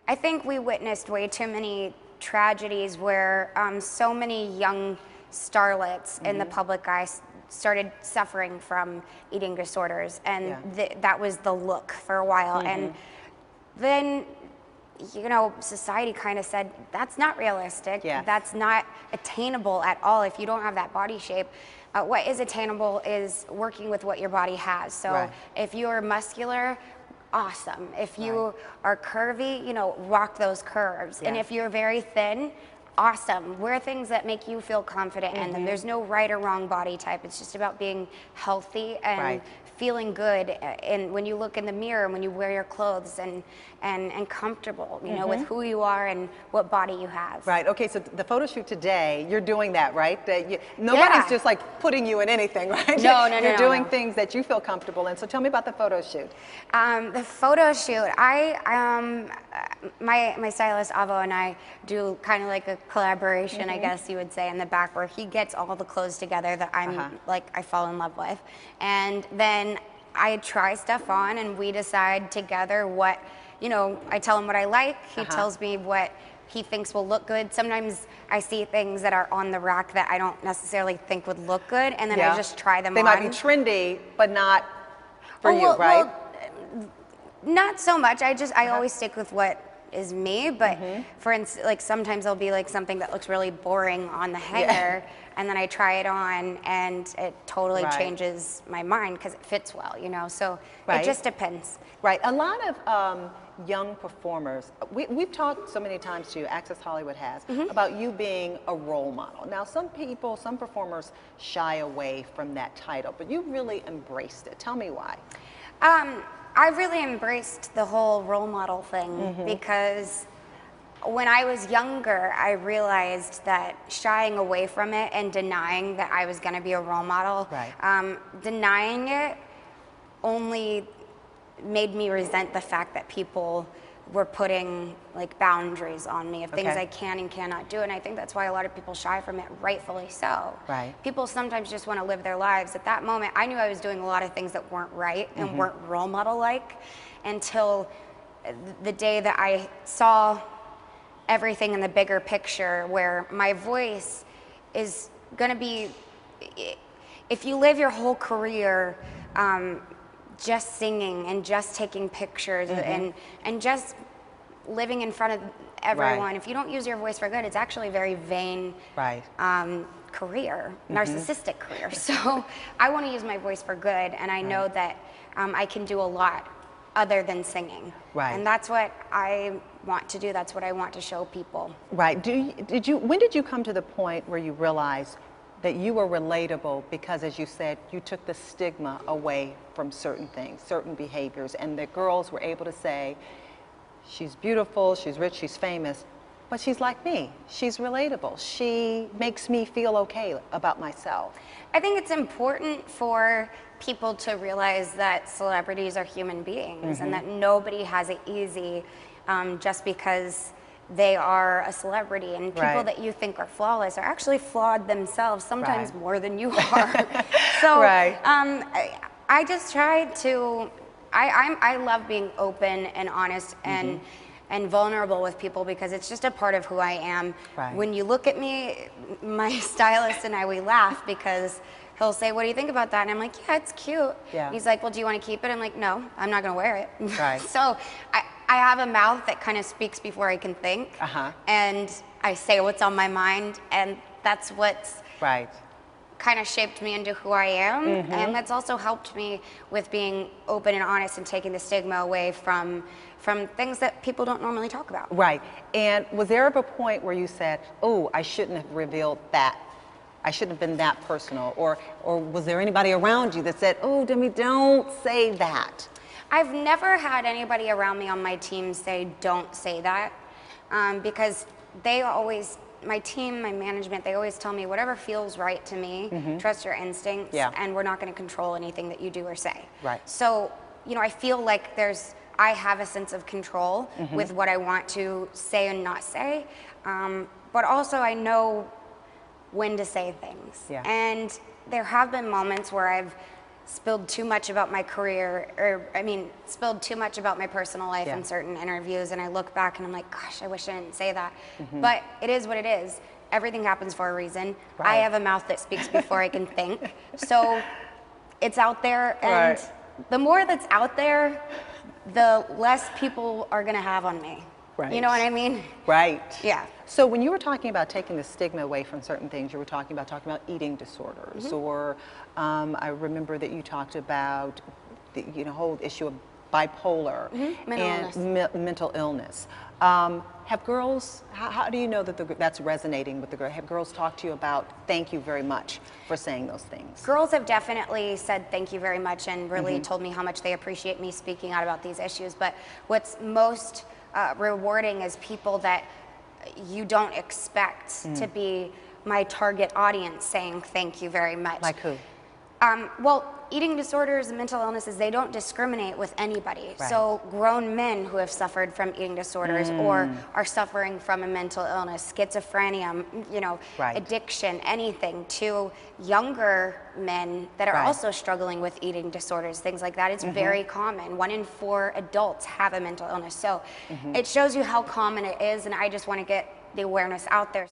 I think we witnessed way too many tragedies where so many young starlets in the public eye started suffering from eating disorders, and that was the look for a while. And then, you know, society kind of said, that's not realistic. That's not attainable at all if you don't have that body shape. What is attainable is working with what your body has. So if you're muscular, awesome. If you are curvy, you know, rock those curves. And if you're very thin, awesome. Wear things that make you feel confident in them. There's no right or wrong body type. It's just about being healthy and feeling good, and when you look in the mirror and when you wear your clothes, and comfortable, you know, with who you are and what body you have. Right. Okay. So the photo shoot today, you're doing that, right? Nobody's just like putting you in anything, right? No, you're doing things that you feel comfortable in. So tell me about the photo shoot. The photo shoot, my stylist Avo and I do kind of like a collaboration, I guess you would say, in the back, where he gets all the clothes together that I'm like I fall in love with, and then I try stuff on, and we decide together what, you know, I tell him what I like, he tells me what he thinks will look good. Sometimes I see things that are on the rack that I don't necessarily think would look good, and then I just try them on. They might be trendy, but not for you, right? Well, not so much. I always stick with what is me, but for instance, like sometimes there'll be like something that looks really boring on the hanger, and then I try it on and it totally changes my mind because it fits well, you know, so it just depends. Right. A lot of young performers, we've talked so many times to you, Access Hollywood has, about you being a role model. Now some people, some performers shy away from that title, but you really embraced it. Tell me why. I really embraced the whole role model thing because when I was younger, I realized that shying away from it and denying that I was going to be a role model, denying it only made me resent the fact that people were putting like boundaries on me of things I can and cannot do, and I think that's why a lot of people shy from it, rightfully so. People sometimes just want to live their lives. At that moment, I knew I was doing a lot of things that weren't right and weren't role model like, until the day that I saw everything in the bigger picture, where my voice is going to be, if you live your whole career just singing and just taking pictures and just living in front of everyone, if you don't use your voice for good, it's actually a very vain career, narcissistic career. So I want to use my voice for good, and I know that I can do a lot other than singing. And that's what I want to do. That's what I want to show people. When did you come to the point where you realized that you were relatable because, as you said, you took the stigma away from certain things, certain behaviors, and the girls were able to say, she's beautiful, she's rich, she's famous, but she's like me. She's relatable. She makes me feel okay about myself. I think it's important for people to realize that celebrities are human beings and that nobody has it easy just because they are a celebrity, and people that you think are flawless are actually flawed themselves, sometimes more than you are. So I just try to, I love being open and honest and vulnerable with people, because it's just a part of who I am. When you look at me, my stylist and I, we laugh because he'll say, what do you think about that? And I'm like, yeah, it's cute. He's like, well, do you want to keep it? I'm like, no, I'm not going to wear it. So I have a mouth that kind of speaks before I can think, and I say what's on my mind, and that's what's kind of shaped me into who I am, and that's also helped me with being open and honest and taking the stigma away from things that people don't normally talk about. And was there ever a point where you said, oh, I shouldn't have revealed that? I shouldn't have been that personal, or was there anybody around you that said, oh, Demi, don't say that? I've never had anybody around me on my team say, don't say that, because they always, my team, my management, they always tell me whatever feels right to me, trust your instincts, and we're not going to control anything that you do or say. So, you know, I feel like I have a sense of control with what I want to say and not say, but also I know when to say things. And there have been moments where I've spilled too much about my career, or I mean, spilled too much about my personal life Yeah. in certain interviews, and I look back and I'm like, gosh, I wish I didn't say that. But it is what it is. Everything happens for a reason. I Right. have a mouth that speaks before I can think. So it's out there, and the more that's out there, the less people are gonna have on me. Right. You know what I mean? Right. Yeah. So when you were talking about taking the stigma away from certain things, you were talking about eating disorders, or I remember that you talked about the whole issue of bipolar and mental illness. Have girls? How do you know that that's resonating with the girl? Have girls talked to you about thank you very much for saying those things? Girls have definitely said thank you very much and really told me how much they appreciate me speaking out about these issues. But what's most rewarding is people that you don't expect to be my target audience saying thank you very much. Like who? Well, eating disorders and mental illnesses, they don't discriminate with anybody. Right. So grown men who have suffered from eating disorders or are suffering from a mental illness, schizophrenia, Right. addiction, anything, to younger men that are Right. also struggling with eating disorders, things like that. It's very common. 1 in 4 adults have a mental illness. So it shows you how common it is, and I just want to get the awareness out there.